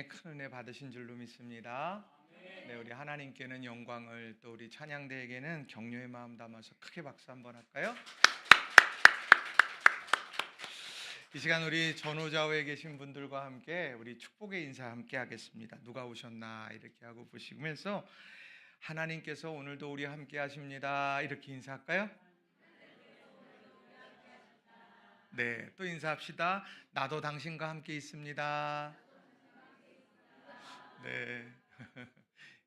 큰 은혜 받으신 줄로 믿습니다. 네, 우리 하나님께는 영광을, 또 우리 찬양대에게는 격려의 마음 담아서 크게 박수 한번 할까요? 이 시간 우리 전후좌우에 계신 분들과 함께 우리 축복의 인사 함께 하겠습니다. 누가 오셨나 이렇게 하고 보시면서 하나님께서 오늘도 우리 함께 하십니다 이렇게 인사할까요? 네, 또 인사합시다. 나도 당신과 함께 있습니다. 네.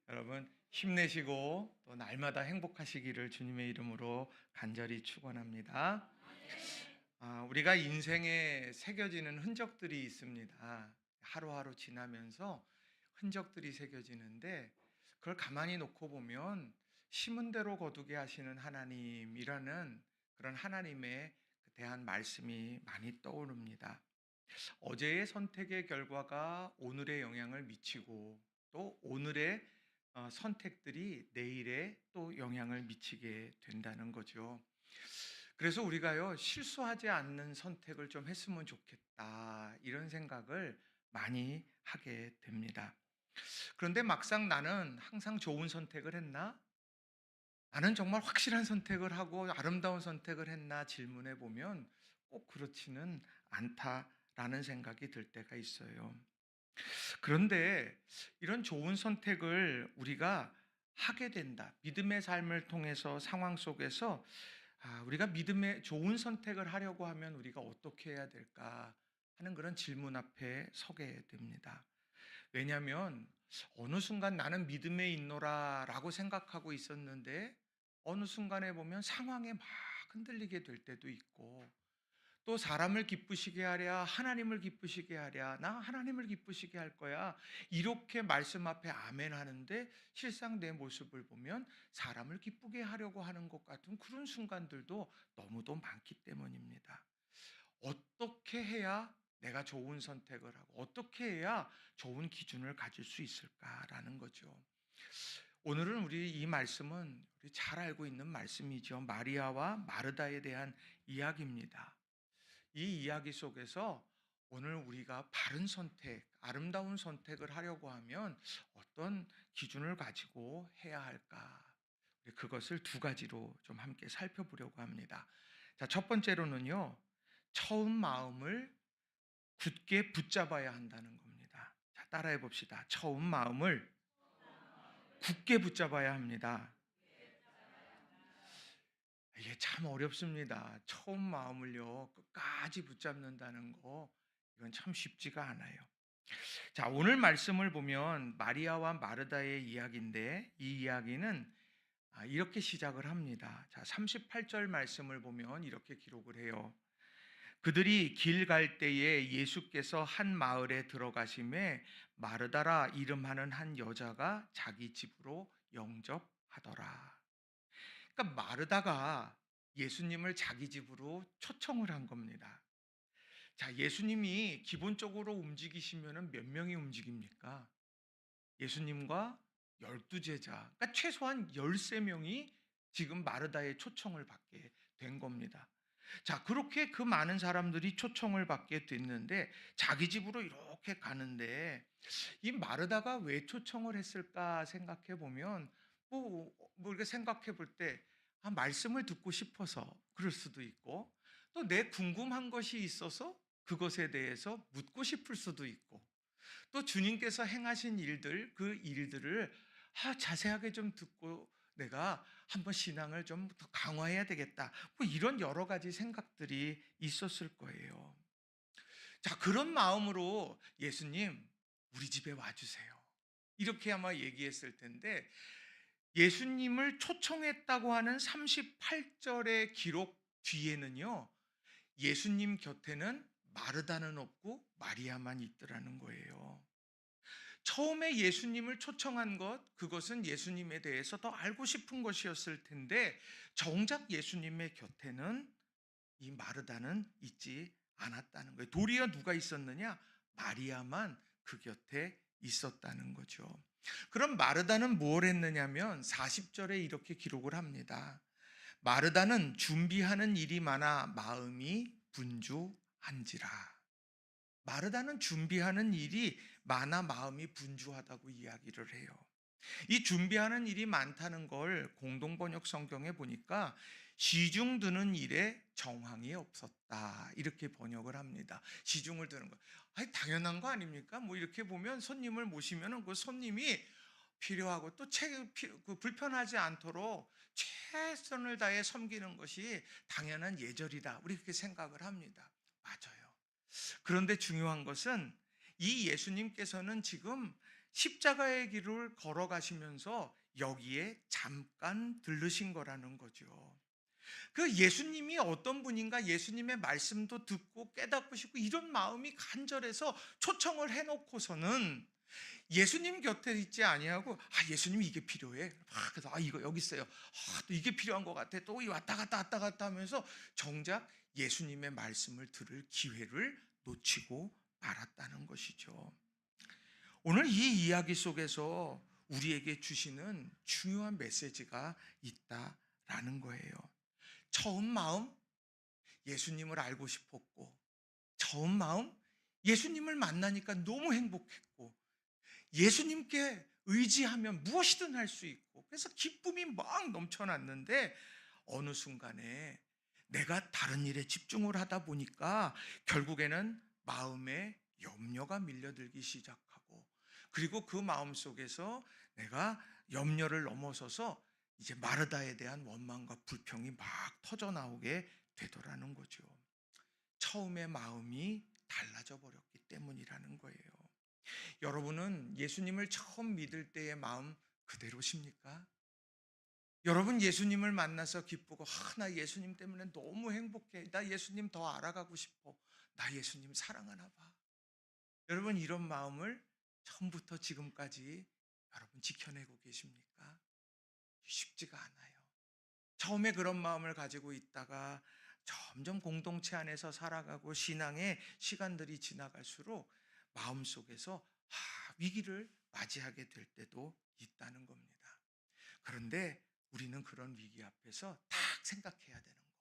여러분 힘내시고 또 날마다 행복하시기를 주님의 이름으로 간절히 축원합니다. 우리가 인생에 새겨지는 흔적들이 있습니다. 하루하루 지나면서 흔적들이 새겨지는데 그걸 가만히 놓고 보면 심은 대로 거두게 하시는 하나님이라는 그런 하나님에 대한 말씀이 많이 떠오릅니다. 어제의 선택의 결과가 오늘의 영향을 미치고 또 오늘의 선택들이 내일에 또 영향을 미치게 된다는 거죠. 그래서 우리가요, 실수하지 않는 선택을 좀 했으면 좋겠다 이런 생각을 많이 하게 됩니다. 그런데 막상 나는 항상 좋은 선택을 했나? 나는 정말 확실한 선택을 하고 아름다운 선택을 했나 질문해 보면 꼭 그렇지는 않다라는 생각이 들 때가 있어요. 그런데 이런 좋은 선택을 우리가 하게 된다. 믿음의 삶을 통해서 상황 속에서 우리가 믿음의 좋은 선택을 하려고 하면 우리가 어떻게 해야 될까 하는 그런 질문 앞에 서게 됩니다. 왜냐하면 어느 순간 나는 믿음에 있노라라고 생각하고 있었는데 어느 순간에 보면 상황에 막 흔들리게 될 때도 있고 또 사람을 기쁘시게 하랴 하나님을 기쁘시게 하랴 나 하나님을 기쁘시게 할 거야 이렇게 말씀 앞에 아멘 하는데 실상 내 모습을 보면 사람을 기쁘게 하려고 하는 것 같은 그런 순간들도 너무도 많기 때문입니다. 어떻게 해야 내가 좋은 선택을 하고 어떻게 해야 좋은 기준을 가질 수 있을까라는 거죠. 오늘은 우리 이 말씀은 우리 잘 알고 있는 말씀이죠. 마리아와 마르다에 대한 이야기입니다. 이 이야기 속에서 오늘 우리가 바른 선택, 아름다운 선택을 하려고 하면 어떤 기준을 가지고 해야 할까? 그것을 두 가지로 좀 함께 살펴보려고 합니다. 자, 첫 번째로는요, 처음 마음을 굳게 붙잡아야 한다는 겁니다. 자, 따라해 봅시다. 처음 마음을 굳게 붙잡아야 합니다. 이게 참 어렵습니다. 처음 마음을요, 끝까지 붙잡는다는 거, 이건 참 쉽지가 않아요. 자, 오늘 말씀을 보면 마리아와 마르다의 이야기인데 이 이야기는 이렇게 시작을 합니다. 자, 38절 말씀을 보면 이렇게 기록을 해요. 그들이 길 갈 때에 예수께서 한 마을에 들어가심에 마르다라 이름하는 한 여자가 자기 집으로 영접하더라. 그러니까 마르다가 예수님을 자기 집으로 초청을 한 겁니다. 자, 예수님이 기본적으로 움직이시면 몇 명이 움직입니까? 예수님과 12제자, 그러니까 최소한 13명이 지금 마르다의 초청을 받게 된 겁니다. 자, 그렇게 그 많은 사람들이 초청을 받게 됐는데 자기 집으로 이렇게 가는데 이 마르다가 왜 초청을 했을까 생각해 보면 우리가 생각해 볼 때 말씀을 듣고 싶어서 그럴 수도 있고 또 내 궁금한 것이 있어서 그것에 대해서 묻고 싶을 수도 있고 또 주님께서 행하신 일들 그 일들을 자세하게 좀 듣고 내가 한번 신앙을 좀 더 강화해야 되겠다 뭐 이런 여러 가지 생각들이 있었을 거예요. 자, 그런 마음으로 예수님 우리 집에 와주세요 이렇게 아마 얘기했을 텐데 예수님을 초청했다고 하는 38절의 기록 뒤에는요 예수님 곁에는 마르다는 없고 마리아만 있더라는 거예요. 처음에 예수님을 초청한 것, 그것은 예수님에 대해서 더 알고 싶은 것이었을 텐데 정작 예수님의 곁에는 이 마르다는 있지 않았다는 거예요. 도리어 누가 있었느냐? 마리아만 그 곁에 있었다는 거죠. 그럼 마르다는 뭘 했느냐면 40절에 이렇게 기록을 합니다. 마르다는 준비하는 일이 많아 마음이 분주한지라. 마르다는 준비하는 일이 많아 마음이 분주하다고 이야기를 해요. 이 준비하는 일이 많다는 걸 공동번역 성경에 보니까 시중 드는 일에 정황이 없었다. 이렇게 번역을 합니다. 시중을 드는 거. 아니, 당연한 거 아닙니까? 뭐 이렇게 보면 손님을 모시면은 그 손님이 필요하고 또 불편하지 않도록 최선을 다해 섬기는 것이 당연한 예절이다. 우리 그렇게 생각을 합니다. 맞아요. 그런데 중요한 것은 이 예수님께서는 지금 십자가의 길을 걸어가시면서 여기에 잠깐 들르신 거라는 거죠. 그 예수님이 어떤 분인가, 예수님의 말씀도 듣고 깨닫고 싶고 이런 마음이 간절해서 초청을 해놓고서는 예수님 곁에 있지 아니하고, 예수님이 이게 필요해. 그래서 이거 여기 있어요. 또 이게 필요한 것 같아. 또 왔다 갔다 하면서 정작 예수님의 말씀을 들을 기회를 놓치고 말았다는 것이죠. 오늘 이 이야기 속에서 우리에게 주시는 중요한 메시지가 있다라는 거예요. 처음 마음, 예수님을 알고 싶었고, 처음 마음, 예수님을 만나니까 너무 행복했고, 예수님께 의지하면 무엇이든 할 수 있고, 그래서 기쁨이 막 넘쳐났는데 어느 순간에 내가 다른 일에 집중을 하다 보니까 결국에는 마음에 염려가 밀려들기 시작하고, 그리고 그 마음 속에서 내가 염려를 넘어서서 이제 마르다에 대한 원망과 불평이 막 터져 나오게 되더라는 거죠. 처음에 마음이 달라져 버렸기 때문이라는 거예요. 여러분은 예수님을 처음 믿을 때의 마음 그대로십니까? 여러분 예수님을 만나서 기쁘고, 나 예수님 때문에 너무 행복해. 나 예수님 더 알아가고 싶어. 나 예수님 사랑하나 봐. 여러분 이런 마음을 처음부터 지금까지 여러분 지켜내고 계십니까? 쉽지가 않아요. 처음에 그런 마음을 가지고 있다가 점점 공동체 안에서 살아가고 신앙의 시간들이 지나갈수록 마음속에서 위기를 맞이하게 될 때도 있다는 겁니다. 그런데 우리는 그런 위기 앞에서 딱 생각해야 되는 거.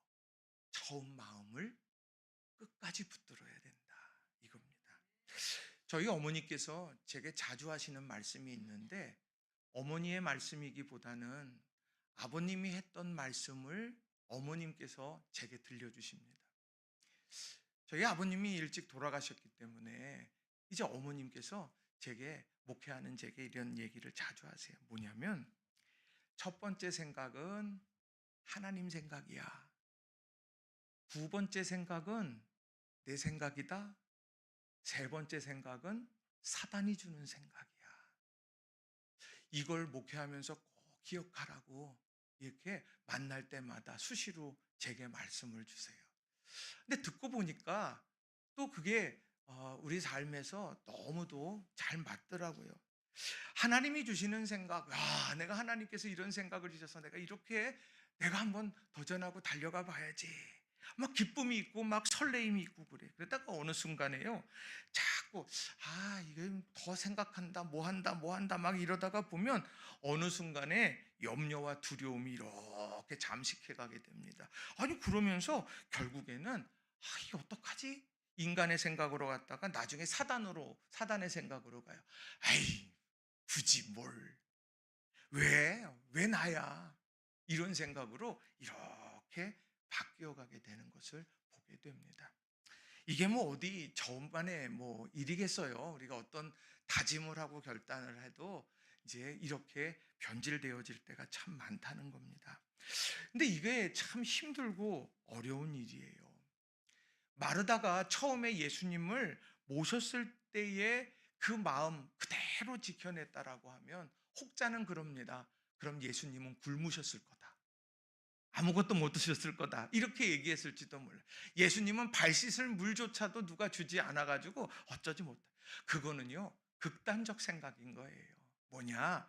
처음 마음을 끝까지 붙들어야 된다. 이겁니다. 저희 어머니께서 제게 자주 하시는 말씀이 있는데, 어머니의 말씀이기보다는 아버님이 했던 말씀을 어머님께서 제게 들려주십니다. 저희 아버님이 일찍 돌아가셨기 때문에 이제 어머님께서 목회하는 제게 이런 얘기를 자주 하세요. 뭐냐면, 첫 번째 생각은 하나님 생각이야. 두 번째 생각은 내 생각이다. 세 번째 생각은 사단이 주는 생각이야. 이걸 목회하면서 꼭 기억하라고 이렇게 만날 때마다 수시로 제게 말씀을 주세요. 근데 듣고 보니까 또 그게 우리 삶에서 너무도 잘 맞더라고요. 하나님이 주시는 생각, 내가 하나님께서 이런 생각을 주셔서 내가 한번 도전하고 달려가 봐야지. 막 기쁨이 있고 막 설레임이 있고 그래. 그러다가 어느 순간에요, 자꾸 이거 더 생각한다, 뭐 한다 막 이러다가 보면 어느 순간에 염려와 두려움이 이렇게 잠식해 가게 됩니다. 그러면서 결국에는 이게 어떡하지? 인간의 생각으로 갔다가 나중에 사단의 생각으로 가요. 굳이 뭘? 왜 나야? 이런 생각으로 이렇게 바뀌어가게 되는 것을 보게 됩니다. 이게 어디 저만의 일이겠어요. 우리가 어떤 다짐을 하고 결단을 해도 이제 이렇게 변질되어질 때가 참 많다는 겁니다. 근데 이게 참 힘들고 어려운 일이에요. 마르다가 처음에 예수님을 모셨을 때의 그 마음 그대로 지켜냈다라고 하면 혹자는 그럽니다. 그럼 예수님은 굶으셨을 거다. 아무것도 못 드셨을 거다. 이렇게 얘기했을지도 몰라요. 예수님은 발 씻을 물조차도 누가 주지 않아가지고 어쩌지 못해. 그거는요, 극단적 생각인 거예요. 뭐냐?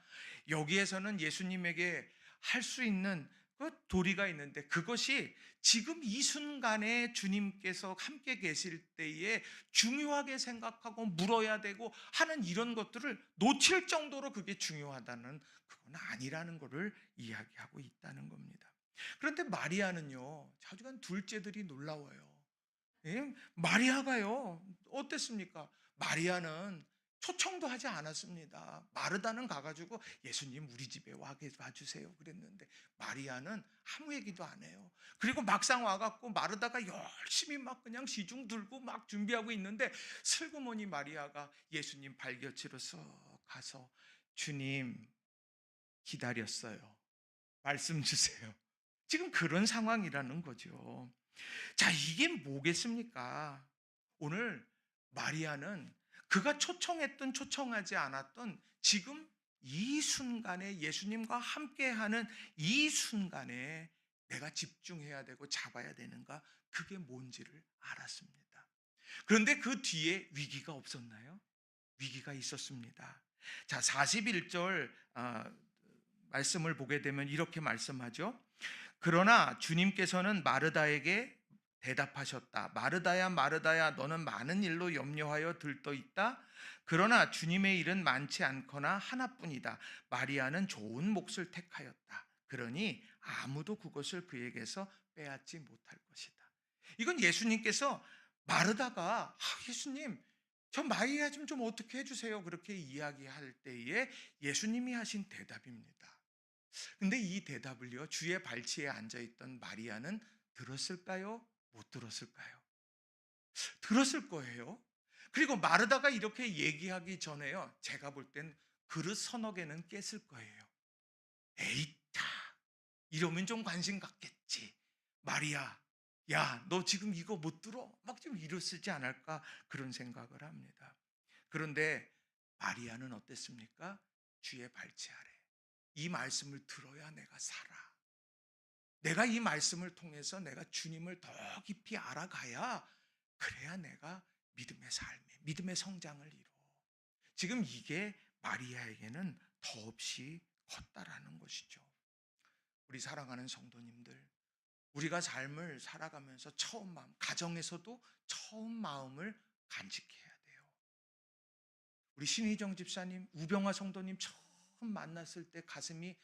여기에서는 예수님에게 할 수 있는 그 도리가 있는데, 그것이 지금 이 순간에 주님께서 함께 계실 때에 중요하게 생각하고 물어야 되고 하는 이런 것들을 놓칠 정도로 그게 중요하다는, 그건 아니라는 것을 이야기하고 있다는 겁니다. 그런데 마리아는요, 자주간 둘째들이 놀라워요. 예? 마리아가요, 어땠습니까? 마리아는 초청도 하지 않았습니다. 마르다는 가가지고 예수님 우리 집에 와주세요 그랬는데, 마리아는 아무 얘기도 안 해요. 그리고 막상 와갖고 마르다가 열심히 막 그냥 시중 들고 막 준비하고 있는데, 슬그머니 마리아가 예수님 발곁으로 쏙 가서 주님 기다렸어요. 말씀 주세요. 지금 그런 상황이라는 거죠. 자, 이게 뭐겠습니까? 오늘 마리아는 그가 초청했든 초청하지 않았든 지금 이 순간에, 예수님과 함께하는 이 순간에 내가 집중해야 되고 잡아야 되는가, 그게 뭔지를 알았습니다. 그런데 그 뒤에 위기가 없었나요? 위기가 있었습니다. 자, 41절 말씀을 보게 되면 이렇게 말씀하죠. 그러나 주님께서는 마르다에게 대답하셨다. 마르다야, 마르다야, 너는 많은 일로 염려하여 들떠 있다. 그러나 주님의 일은 많지 않거나 하나뿐이다. 마리아는 좋은 몫을 택하였다. 그러니 아무도 그것을 그에게서 빼앗지 못할 것이다. 이건 예수님께서 마르다가 예수님, 저 마리아 좀 어떻게 해주세요, 그렇게 이야기할 때에 예수님이 하신 대답입니다. 근데 이 대답을요, 주의 발치에 앉아있던 마리아는 들었을까요? 못 들었을까요? 들었을 거예요. 그리고 마르다가 이렇게 얘기하기 전에요, 제가 볼 땐 그릇 서너 개는 깼을 거예요. 에이타, 이러면 좀 관심 갖겠지. 마리아, 야, 너 지금 이거 못 들어? 막 좀 이랬을지 않을까, 그런 생각을 합니다. 그런데 마리아는 어땠습니까? 주의 발치 아래, 이 말씀을 들어야 내가 살아. 내가 이 말씀을 통해서 내가 주님을 더 깊이 알아가야, 그래야 내가 믿음의 삶에, 믿음의 성장을 이루어. 지금 이게 마리아에게는 더없이 컸다라는 것이죠. 우리 사랑하는 성도님들, 우리가 삶을 살아가면서 처음 마음, 가정에서도 처음 마음을 간직해야 돼요. 우리 신희정 집사님, 우병화 성도님 처음 만났을 때 가슴이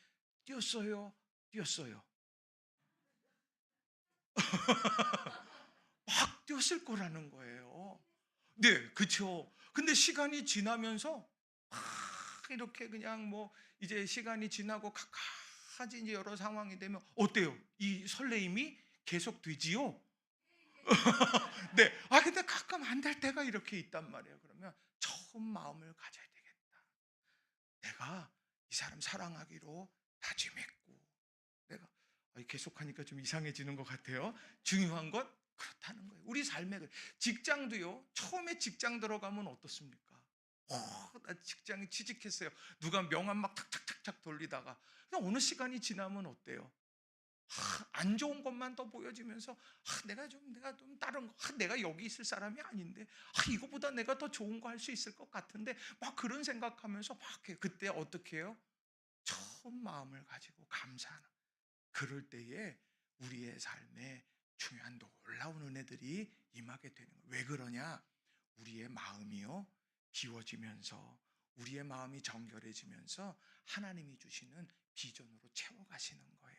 뛰었어요? 뛰었어요? 막 뛰었을 거라는 거예요. 네, 그렇죠. 근데 시간이 지나면서 이렇게 그냥 뭐 이제 시간이 지나고 각가지 이제 여러 상황이 되면 어때요? 이 설레임이 계속 되지요? 네. 근데 가끔 안 될 때가 이렇게 있단 말이에요. 그러면 처음 마음을 가져야 되겠다. 내가 이 사람 사랑하기로 다짐했고, 내가 계속하니까 좀 이상해지는 것 같아요. 중요한 건 그렇다는 거예요. 우리 삶에, 직장도요, 처음에 직장 들어가면 어떻습니까? 나 직장에 취직했어요. 누가 명함 막 탁탁탁탁 돌리다가 그냥 어느 시간이 지나면 어때요? 안 좋은 것만 더 보여지면서 내가 좀 다른 거, 내가 여기 있을 사람이 아닌데, 이거보다 내가 더 좋은 거 할 수 있을 것 같은데, 막 그런 생각하면서 막 해. 그때 어떻게 해요? 처음 마음을 가지고 감사하는, 그럴 때에 우리의 삶에 중요한 놀라운 은혜들이 임하게 되는 거예요. 왜 그러냐? 우리의 마음이요, 비워지면서, 우리의 마음이 정결해지면서 하나님이 주시는 비전으로 채워가시는 거예요.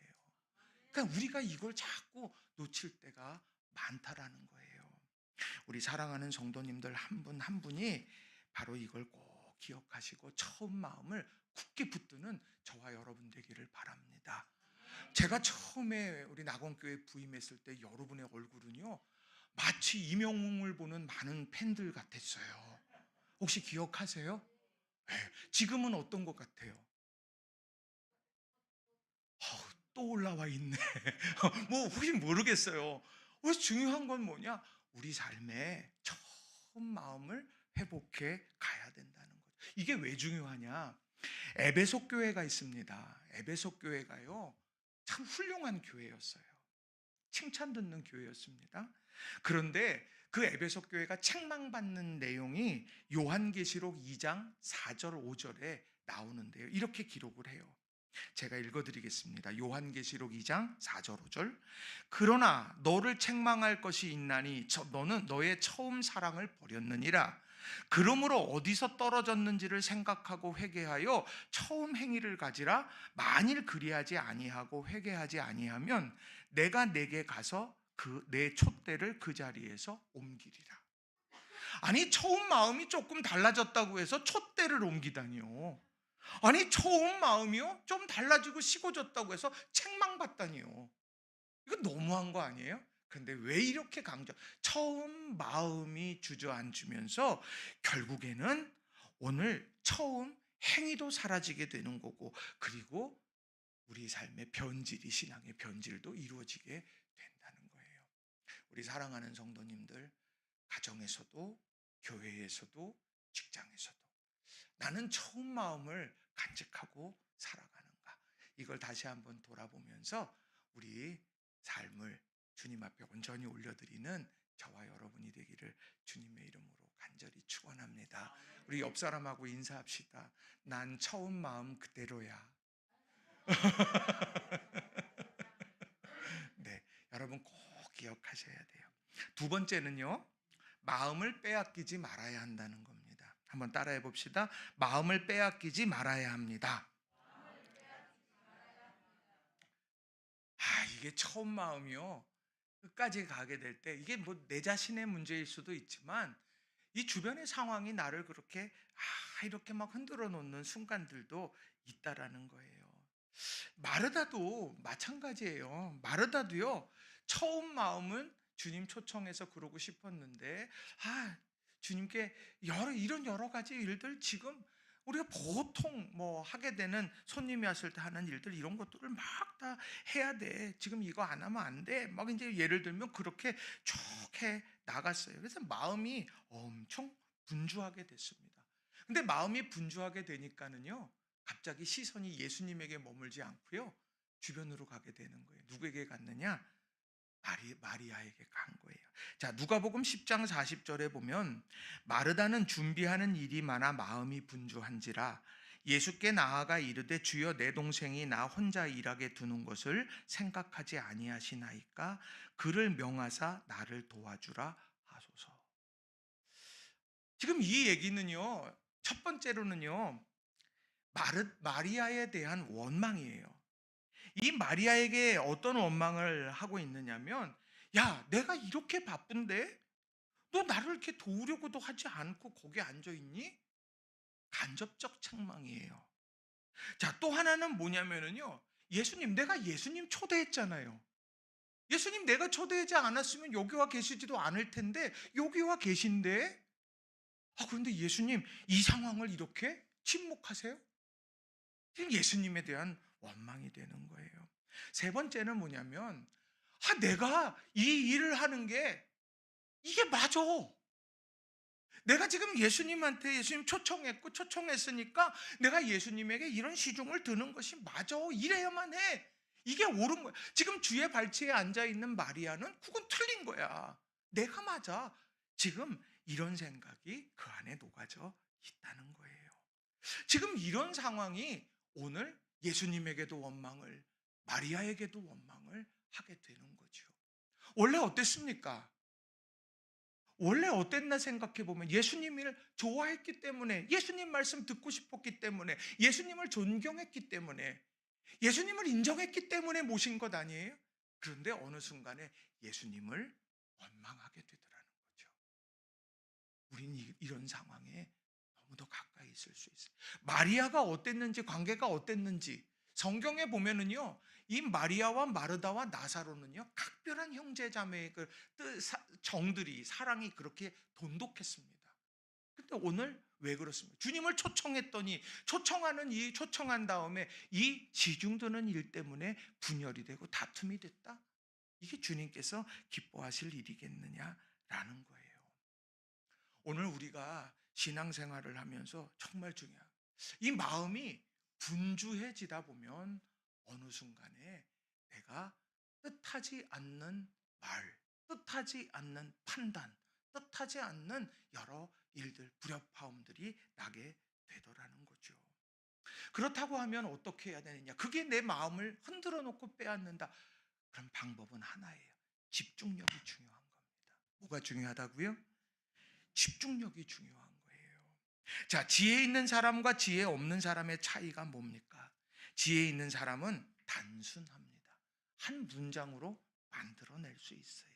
그러니까 우리가 이걸 자꾸 놓칠 때가 많다라는 거예요. 우리 사랑하는 성도님들 한 분 한 분이 바로 이걸 꼭 기억하시고 처음 마음을 굳게 붙드는 저와 여러분 되기를 바랍니다. 제가 처음에 우리 낙원교회 부임했을 때 여러분의 얼굴은요, 마치 이명웅을 보는 많은 팬들 같았어요. 혹시 기억하세요? 네. 지금은 어떤 것 같아요? 또 올라와 있네. 뭐 혹시 모르겠어요. 그래서 중요한 건 뭐냐? 우리 삶에 처음 마음을 회복해 가야 된다는 거죠. 이게 왜 중요하냐? 에베소 교회가 있습니다. 에베소 교회가요, 참 훌륭한 교회였어요. 칭찬 듣는 교회였습니다. 그런데 그 에베소 교회가 책망받는 내용이 요한계시록 2장 4절 5절에 나오는데요, 이렇게 기록을 해요. 제가 읽어드리겠습니다. 요한계시록 2장 4절 5절. 그러나 너를 책망할 것이 있나니 너는 너의 처음 사랑을 버렸느니라. 그러므로 어디서 떨어졌는지를 생각하고 회개하여 처음 행위를 가지라. 만일 그리하지 아니하고 회개하지 아니하면 내가 내게 가서 그 내 촛대를 그 자리에서 옮기리라. 아니 처음 마음이 조금 달라졌다고 해서 촛대를 옮기다니요. 아니 처음 마음이요 좀 달라지고 식어졌다고 해서 책망받다니요. 이거 너무한 거 아니에요? 근데 왜 이렇게 처음 마음이 주저앉으면서 결국에는 오늘 처음 행위도 사라지게 되는 거고, 그리고 우리 삶의 변질이, 신앙의 변질도 이루어지게 된다는 거예요. 우리 사랑하는 성도님들, 가정에서도 교회에서도 직장에서도 나는 처음 마음을 간직하고 살아가는가, 이걸 다시 한번 돌아보면서 우리 삶을 주님 앞에 온전히 올려드리는 저와 여러분이 되기를 주님의 이름으로 간절히 축원합니다. 우리 옆 사람하고 인사합시다. 난 처음 마음 그대로야. 네, 여러분 꼭 기억하셔야 돼요. 두 번째는요, 마음을 빼앗기지 말아야 한다는 겁니다. 한번 따라해 봅시다. 마음을 빼앗기지 말아야 합니다. 이게 처음 마음이요, 끝까지 가게 될 때 이게 뭐 내 자신의 문제일 수도 있지만 이 주변의 상황이 나를 그렇게 이렇게 막 흔들어 놓는 순간들도 있다라는 거예요. 마르다도 마찬가지예요. 마르다도요, 처음 마음은 주님 초청해서 그러고 싶었는데, 주님께 이런 여러 가지 일들, 지금 우리가 보통 뭐 하게 되는, 손님이 왔을 때 하는 일들, 이런 것들을 막 다 해야 돼. 지금 이거 안 하면 안 돼. 막 이제 예를 들면 그렇게 쭉 해 나갔어요. 그래서 마음이 엄청 분주하게 됐습니다. 근데 마음이 분주하게 되니까는요, 갑자기 시선이 예수님에게 머물지 않고요, 주변으로 가게 되는 거예요. 누구에게 갔느냐? 마리아에게 간 거예요. 자, 누가복음 10장 40절에 보면, 마르다는 준비하는 일이 많아 마음이 분주한지라 예수께 나아가 이르되, 주여 내 동생이 나 혼자 일하게 두는 것을 생각하지 아니하시나이까 그를 명하사 나를 도와주라 하소서. 지금 이 얘기는요, 첫 번째로는요, 마리아에 대한 원망이에요. 이 마리아에게 어떤 원망을 하고 있느냐면, 야, 내가 이렇게 바쁜데 너 나를 이렇게 도우려고도 하지 않고 거기 앉아 있니? 간접적 책망이에요. 자, 또 하나는 뭐냐면은요, 예수님, 내가 예수님 초대했잖아요. 예수님, 내가 초대하지 않았으면 여기 와 계시지도 않을 텐데 여기 와 계신데, 그런데 예수님 이 상황을 이렇게 침묵하세요? 예수님에 대한 원망이 되는 거예요. 세 번째는 뭐냐면, 내가 이 일을 하는 게 이게 맞아. 내가 지금 예수님 초청했으니까 내가 예수님에게 이런 시중을 드는 것이 맞아. 이래야만 해. 이게 옳은 거야. 지금 주의 발치에 앉아 있는 마리아는 그건 틀린 거야. 내가 맞아. 지금 이런 생각이 그 안에 녹아져 있다는 거예요. 지금 이런 상황이 오늘 예수님에게도 원망을, 마리아에게도 원망을 하게 되는 거죠. 원래 어땠습니까? 원래 어땠나 생각해 보면, 예수님을 좋아했기 때문에, 예수님 말씀 듣고 싶었기 때문에, 예수님을 존경했기 때문에, 예수님을 인정했기 때문에 모신 것 아니에요? 그런데 어느 순간에 예수님을 원망하게 되더라는 거죠. 우린 이런 상황에 너무도 가까이 있을 수 있어요. 마리아가 어땠는지, 관계가 어땠는지 성경에 보면은요, 이 마리아와 마르다와 나사로는요, 각별한 형제 자매의 정들이, 사랑이 그렇게 돈독했습니다. 근데 오늘 왜 그렇습니까? 주님을 초청했더니 초청한 다음에 이 지중드는 일 때문에 분열이 되고 다툼이 됐다? 이게 주님께서 기뻐하실 일이겠느냐라는 거예요. 오늘 우리가 신앙생활을 하면서 정말 중요한, 이 마음이 분주해지다 보면 어느 순간에 내가 뜻하지 않는 말, 뜻하지 않는 판단, 뜻하지 않는 여러 일들, 불협화음들이 나게 되더라는 거죠. 그렇다고 하면 어떻게 해야 되느냐? 그게 내 마음을 흔들어 놓고 빼앗는다. 그럼 방법은 하나예요. 집중력이 중요한 겁니다. 뭐가 중요하다고요? 집중력이 중요한 거예요. 자, 지혜 있는 사람과 지혜 없는 사람의 차이가 뭡니까? 지혜 있는 사람은 단순합니다. 한 문장으로 만들어낼 수 있어요.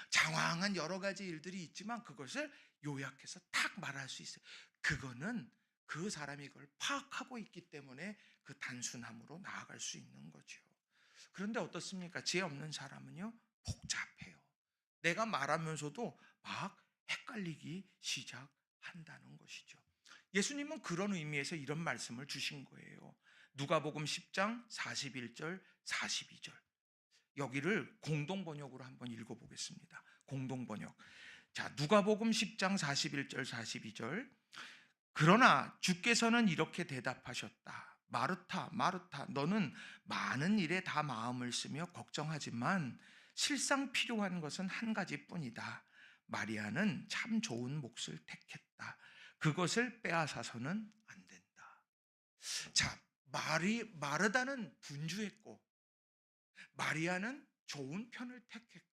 장황한 여러 가지 일들이 있지만 그것을 요약해서 딱 말할 수 있어요. 그거는 그 사람이 그걸 파악하고 있기 때문에 그 단순함으로 나아갈 수 있는 거죠. 그런데 어떻습니까? 지혜 없는 사람은요, 복잡해요. 내가 말하면서도 막 헷갈리기 시작한다는 것이죠. 예수님은 그런 의미에서 이런 말씀을 주신 거예요. 누가복음 10장 41절, 42절. 여기를 공동 번역으로 한번 읽어 보겠습니다. 공동 번역. 자, 누가복음 10장 41절, 42절. 그러나 주께서는 이렇게 대답하셨다. 마르타, 마르타, 너는 많은 일에 다 마음을 쓰며 걱정하지만 실상 필요한 것은 한 가지뿐이다. 마리아는 참 좋은 몫을 택했다. 그것을 빼앗아서는 안 된다. 자, 마르다는 분주했고 마리아는 좋은 편을 택했고,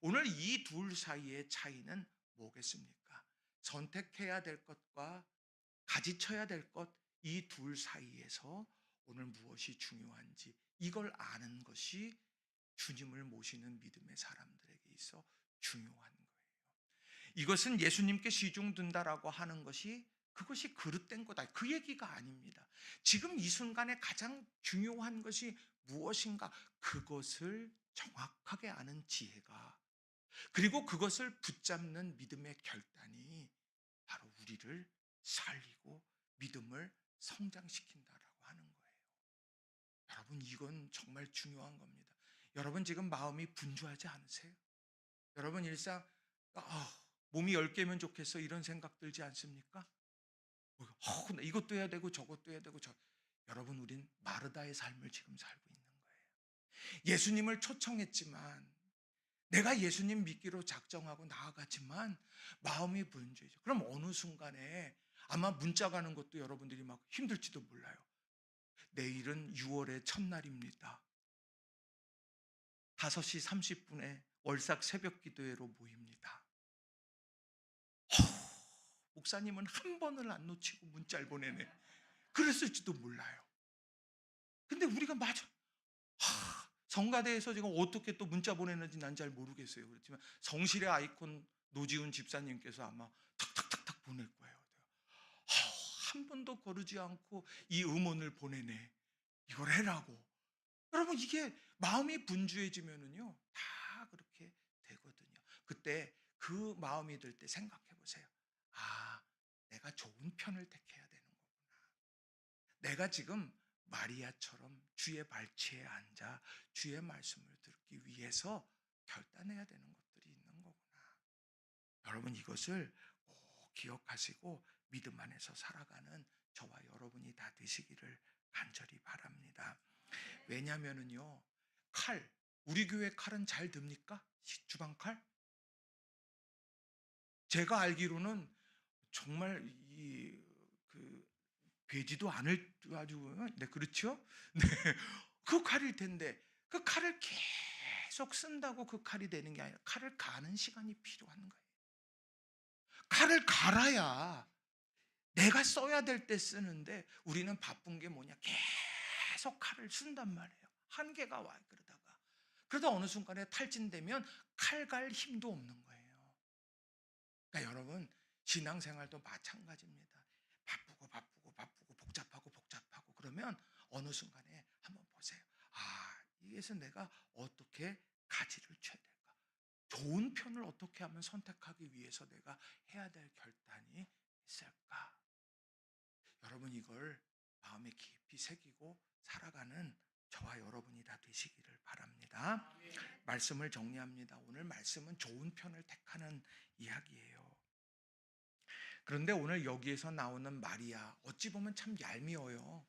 오늘 이 둘 사이의 차이는 뭐겠습니까? 선택해야 될 것과 가지쳐야 될 것, 이 둘 사이에서 오늘 무엇이 중요한지 이걸 아는 것이 주님을 모시는 믿음의 사람들에게 있어 중요한 거예요. 이것은 예수님께 시중 든다라고 하는 것이 그것이 그릇된 거다, 그 얘기가 아닙니다. 지금 이 순간에 가장 중요한 것이 무엇인가, 그것을 정확하게 아는 지혜가, 그리고 그것을 붙잡는 믿음의 결단이 바로 우리를 살리고 믿음을 성장시킨다라고 하는 거예요. 여러분, 이건 정말 중요한 겁니다. 여러분 지금 마음이 분주하지 않으세요? 여러분 일상 몸이 10개면 좋겠어 이런 생각 들지 않습니까? 나 이것도 해야 되고 저것도 해야 되고 여러분, 우린 마르다의 삶을 지금 살고 있는 거예요. 예수님을 초청했지만, 내가 예수님 믿기로 작정하고 나아갔지만 마음이 분주해져. 그럼 어느 순간에 아마 문자 가는 것도 여러분들이 막 힘들지도 몰라요. 내일은 6월의 첫날입니다. 5시 30분에 월삭 새벽 기도회로 모입니다. 목사님은 한 번을 안 놓치고 문자를 보내네. 그랬을지도 몰라요. 근데 우리가 성가대에서 지금 어떻게 또 문자 보내는지 난 잘 모르겠어요. 그렇지만 성실의 아이콘 노지훈 집사님께서 아마 탁탁탁탁 보낼 거예요. 한 번도 거르지 않고 이 음원을 보내네. 이걸 해라고. 여러분, 이게 마음이 분주해지면은요, 다 그렇게 되거든요. 그때 그 마음이 들 때 생각해 보세요. 내가 좋은 편을 택해야 되는 거구나. 내가 지금 마리아처럼 주의 발치에 앉아 주의 말씀을 듣기 위해서 결단해야 되는 것들이 있는 거구나. 여러분, 이것을 꼭 기억하시고 믿음 안에서 살아가는 저와 여러분이 다 되시기를 간절히 바랍니다. 왜냐하면은요, 우리 교회 칼은 잘 듭니까? 주방 칼? 제가 알기로는 정말 베지도 않을 아주, 네, 그렇죠? 네, 그 칼일 텐데 그 칼을 계속 쓴다고 그 칼이 되는 게 아니라 칼을 가는 시간이 필요한 거예요. 칼을 갈아야 내가 써야 될 때 쓰는데, 우리는 바쁜 게 뭐냐, 계속 칼을 쓴단 말이에요. 한계가 와요. 그러다 어느 순간에 탈진되면 칼 갈 힘도 없는 거예요. 그러니까 여러분, 신앙생활도 마찬가지입니다. 바쁘고 복잡하고 그러면 어느 순간에 한번 보세요. 이게서 내가 어떻게 가지를 쳐야 될까? 좋은 편을 어떻게 하면 선택하기 위해서 내가 해야 될 결단이 있을까? 여러분, 이걸 마음에 깊이 새기고 살아가는 저와 여러분이 다 되시기를 바랍니다. 말씀을 정리합니다. 오늘 말씀은 좋은 편을 택하는 이야기예요. 그런데 오늘 여기에서 나오는 마리아, 어찌 보면 참 얄미워요.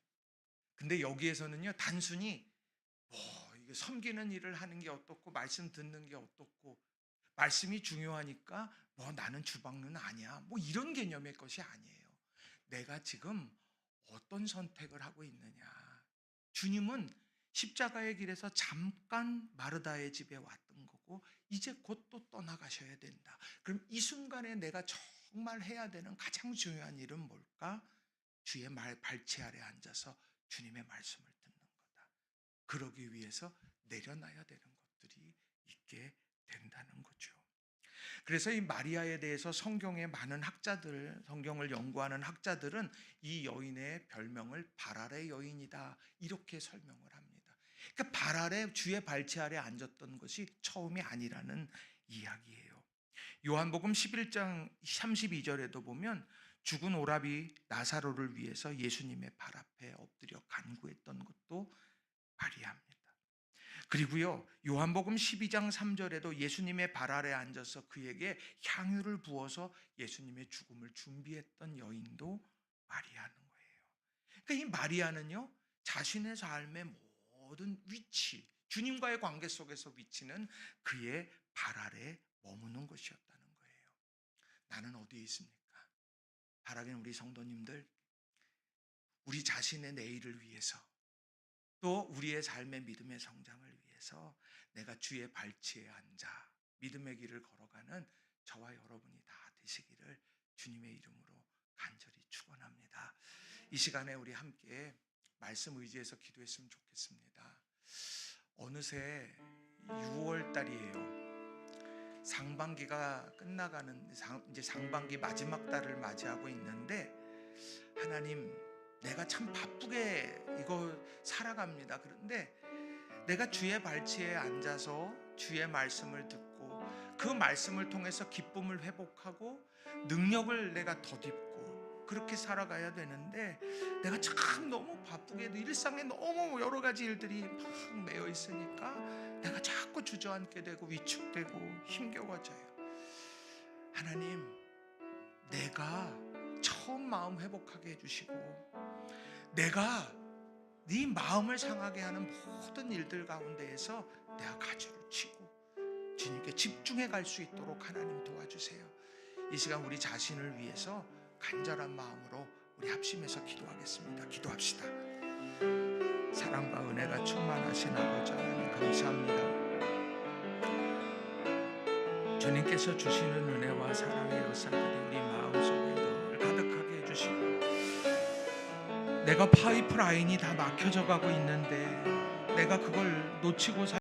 근데 여기에서는요, 단순히 이게 섬기는 일을 하는 게 어떻고 말씀 듣는 게 어떻고 말씀이 중요하니까 나는 주방은 아니야, 이런 개념의 것이 아니에요. 내가 지금 어떤 선택을 하고 있느냐. 주님은 십자가의 길에서 잠깐 마르다의 집에 왔던 거고 이제 곧 또 떠나가셔야 된다. 그럼 이 순간에 내가 정말 해야 되는 가장 중요한 일은 뭘까? 주의 발치 아래 앉아서 주님의 말씀을 듣는 거다. 그러기 위해서 내려놔야 되는 것들이 있게 된다는 거죠. 그래서 이 마리아에 대해서 성경의 많은 학자들, 성경을 연구하는 학자들은 이 여인의 별명을 발 아래 여인이다 이렇게 설명을 합니다. 그러니까 발 아래, 주의 발치 아래 앉았던 것이 처음이 아니라는 이야기예요. 요한복음 11장 32절에도 보면 죽은 오라비 나사로를 위해서 예수님의 발 앞에 엎드려 간구했던 것도 마리아입니다. 그리고요, 요한복음 12장 3절에도 예수님의 발 아래 앉아서 그에게 향유를 부어서 예수님의 죽음을 준비했던 여인도 마리아는 거예요. 그러니까 이 마리아는요, 자신의 삶의 모든 위치, 주님과의 관계 속에서 위치는 그의 발 아래 머무는 것이었다는 거예요. 나는 어디에 있습니까? 바라기는 우리 성도님들, 우리 자신의 내일을 위해서, 또 우리의 삶의 믿음의 성장을 위해서 내가 주의 발치에 앉아 믿음의 길을 걸어가는 저와 여러분이 다 되시기를 주님의 이름으로 간절히 축원합니다. 이 시간에 우리 함께 말씀 의지해서 기도했으면 좋겠습니다. 어느새 6월 달이에요. 상반기가 끝나가는, 이제 상반기 마지막 달을 맞이하고 있는데, 하나님, 내가 참 바쁘게 이거 살아갑니다. 그런데 내가 주의 발치에 앉아서 주의 말씀을 듣고 그 말씀을 통해서 기쁨을 회복하고 능력을 내가 덧입고 그렇게 살아가야 되는데, 내가 참 너무 바쁘게 일상에 너무 여러 가지 일들이 막 매여 있으니까 내가 자꾸 주저앉게 되고 위축되고 힘겨워져요. 하나님, 내가 처음 마음 회복하게 해주시고 내가 네 마음을 상하게 하는 모든 일들 가운데에서 내가 가지를 치고 주님께 집중해 갈 수 있도록 하나님 도와주세요. 이 시간 우리 자신을 위해서 간절한 마음으로 우리 합심해서 기도하겠습니다. 기도합시다. 사랑과 은혜가 충만하신 아버지 하나님, 감사합니다. 주님께서 주시는 은혜와 사랑의 역사들이 우리 마음속에 늘 가득하게 해주시고, 내가 파이프라인이 다 막혀져 가고 있는데 내가 그걸 놓치고